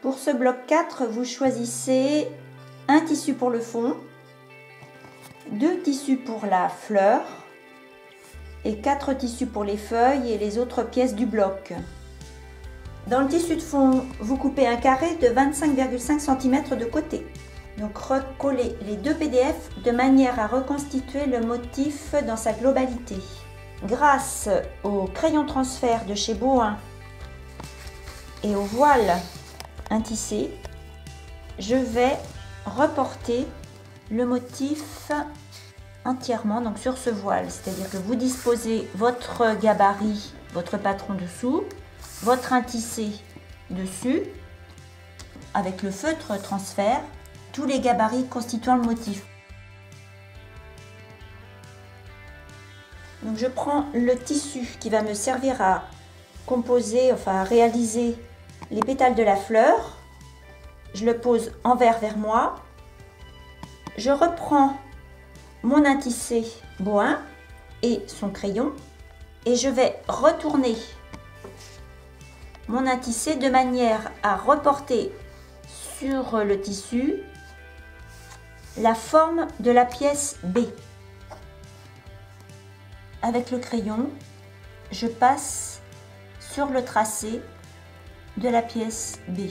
Pour ce bloc 4, vous choisissez un tissu pour le fond, 2 tissus pour la fleur et 4 tissus pour les feuilles et les autres pièces du bloc. Dans le tissu de fond, vous coupez un carré de 25,5 cm de côté. Donc recollez les 2 PDF de manière à reconstituer le motif dans sa globalité. Grâce au crayon transfert de chez Bohain et au voile intissé, je vais reporter le motif entièrement donc sur ce voile. C'est-à-dire que vous disposez votre gabarit, votre patron dessous, votre intissé dessus, avec le feutre transfert, tous les gabarits constituant le motif. Donc je prends le tissu qui va me servir à composer, enfin à réaliser les pétales de la fleur. Je le pose envers vers moi. Je reprends mon intissé Bohain et son crayon et je vais retourner mon intissé de manière à reporter sur le tissu la forme de la pièce B. Avec le crayon, je passe sur le tracé de la pièce B.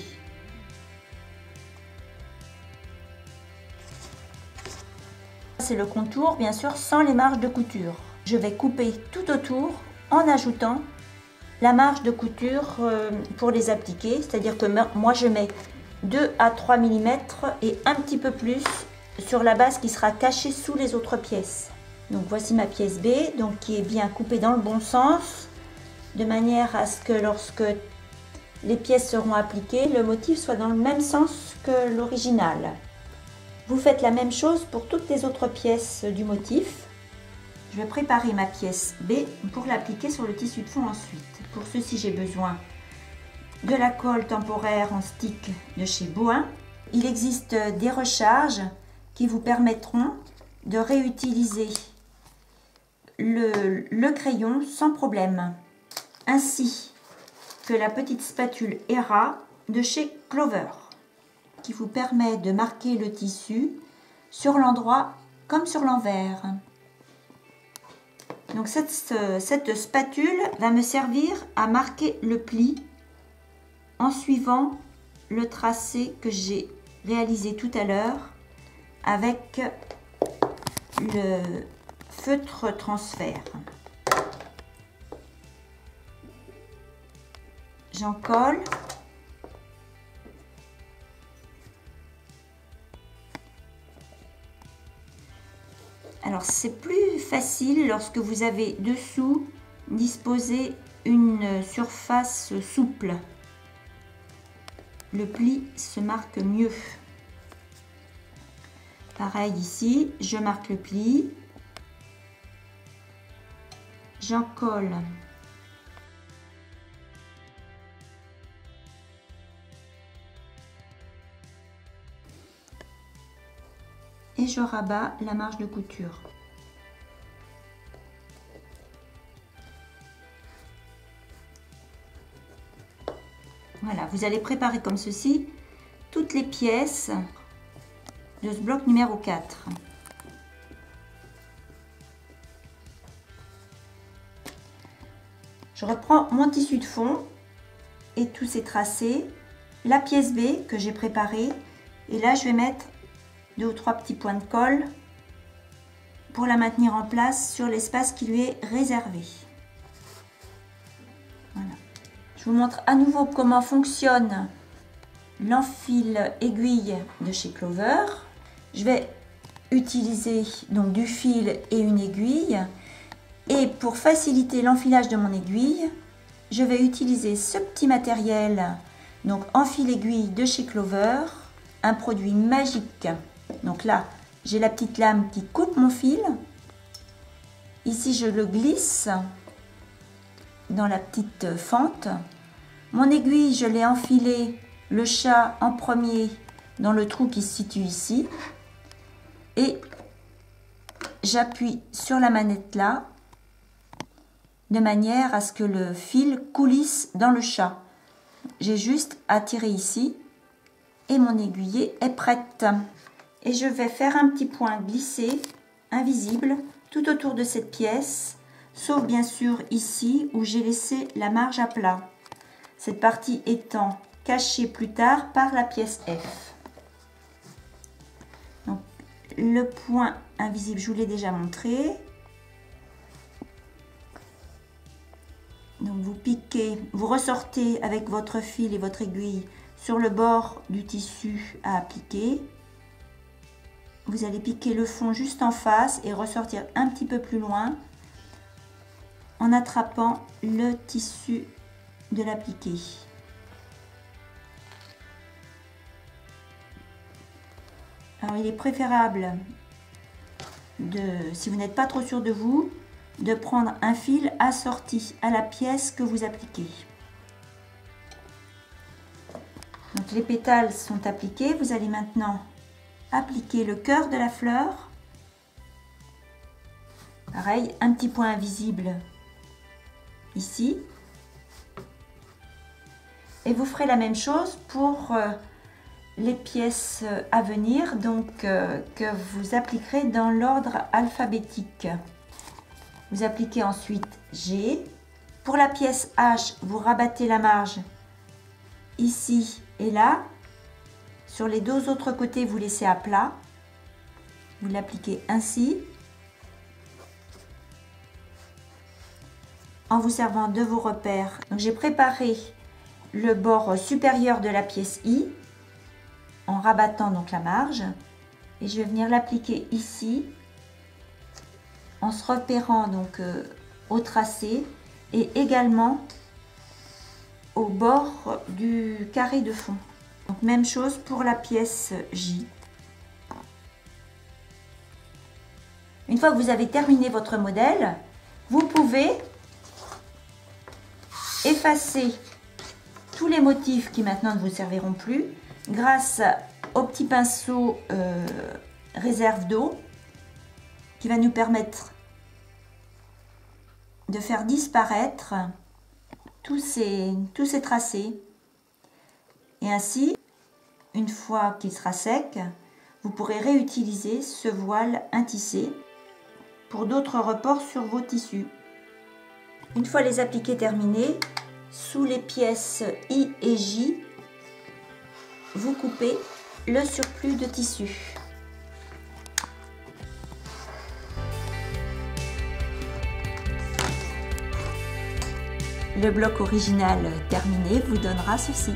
C'est le contour, bien sûr, sans les marges de couture. Je vais couper tout autour en ajoutant la marge de couture pour les appliquer, c'est-à-dire que moi je mets 2 à 3 mm et un petit peu plus sur la base qui sera cachée sous les autres pièces. Donc voici ma pièce B, donc qui est bien coupée dans le bon sens, de manière à ce que lorsque les pièces seront appliquées, le motif soit dans le même sens que l'original. Vous faites la même chose pour toutes les autres pièces du motif. Je vais préparer ma pièce B pour l'appliquer sur le tissu de fond ensuite. Pour ceci, j'ai besoin de la colle temporaire en stick de chez Bohain. Il existe des recharges qui vous permettront de réutiliser le crayon sans problème, ainsi que la petite spatule Hera de chez Clover, qui vous permet de marquer le tissu sur l'endroit comme sur l'envers. Donc cette spatule va me servir à marquer le pli en suivant le tracé que j'ai réalisé tout à l'heure avec le feutre transfert. J'en colle. Alors c'est plus facile lorsque vous avez dessous disposé une surface souple. Le pli se marque mieux. Pareil ici, je marque le pli. J'en colle. Et je rabats la marge de couture. Voilà, vous allez préparer comme ceci toutes les pièces de ce bloc numéro 4. Je reprends mon tissu de fond et tous ces tracés, la pièce B que j'ai préparée, et là je vais mettre 2 ou 3 petits points de colle pour la maintenir en place sur l'espace qui lui est réservé. Voilà. Je vous montre à nouveau comment fonctionne l'enfil aiguille de chez Clover. Je vais utiliser donc du fil et une aiguille, et pour faciliter l'enfilage de mon aiguille, je vais utiliser ce petit matériel, donc enfil aiguille de chez Clover, un produit magique. Donc là, j'ai la petite lame qui coupe mon fil. Ici, je le glisse dans la petite fente. Mon aiguille, je l'ai enfilée, le chat en premier, dans le trou qui se situe ici. Et j'appuie sur la manette là, de manière à ce que le fil coulisse dans le chat. J'ai juste à tirer ici Et mon aiguillé est prête. Et je vais faire un petit point glissé, invisible, tout autour de cette pièce, sauf bien sûr ici où j'ai laissé la marge à plat. Cette partie étant cachée plus tard par la pièce F. Donc, le point invisible, je vous l'ai déjà montré. Donc vous piquez, vous ressortez avec votre fil et votre aiguille sur le bord du tissu à appliquer. Vous allez piquer le fond juste en face et ressortir un petit peu plus loin en attrapant le tissu de l'appliqué. Alors il est préférable si vous n'êtes pas trop sûr de vous, de prendre un fil assorti à la pièce que vous appliquez. Donc les pétales sont appliqués, vous allez maintenant appliquer le cœur de la fleur. Pareil, un petit point invisible ici. Et vous ferez la même chose pour les pièces à venir, donc que vous appliquerez dans l'ordre alphabétique. Vous appliquez ensuite G. Pour la pièce H, vous rabattez la marge ici et là. Sur les deux autres côtés, vous laissez à plat. Vous l'appliquez ainsi. En vous servant de vos repères. Donc j'ai préparé le bord supérieur de la pièce I en rabattant donc la marge. Et je vais venir l'appliquer ici en se repérant donc au tracé et également au bord du carré de fond. Donc même chose pour la pièce J. Une fois que vous avez terminé votre modèle, vous pouvez effacer tous les motifs qui maintenant ne vous serviront plus grâce au petit pinceau réserve d'eau qui va nous permettre de faire disparaître tous ces tracés. Et ainsi, une fois qu'il sera sec, vous pourrez réutiliser ce voile intissé pour d'autres reports sur vos tissus. Une fois les appliqués terminés, sous les pièces I et J, vous coupez le surplus de tissu. Le bloc original terminé vous donnera ceci.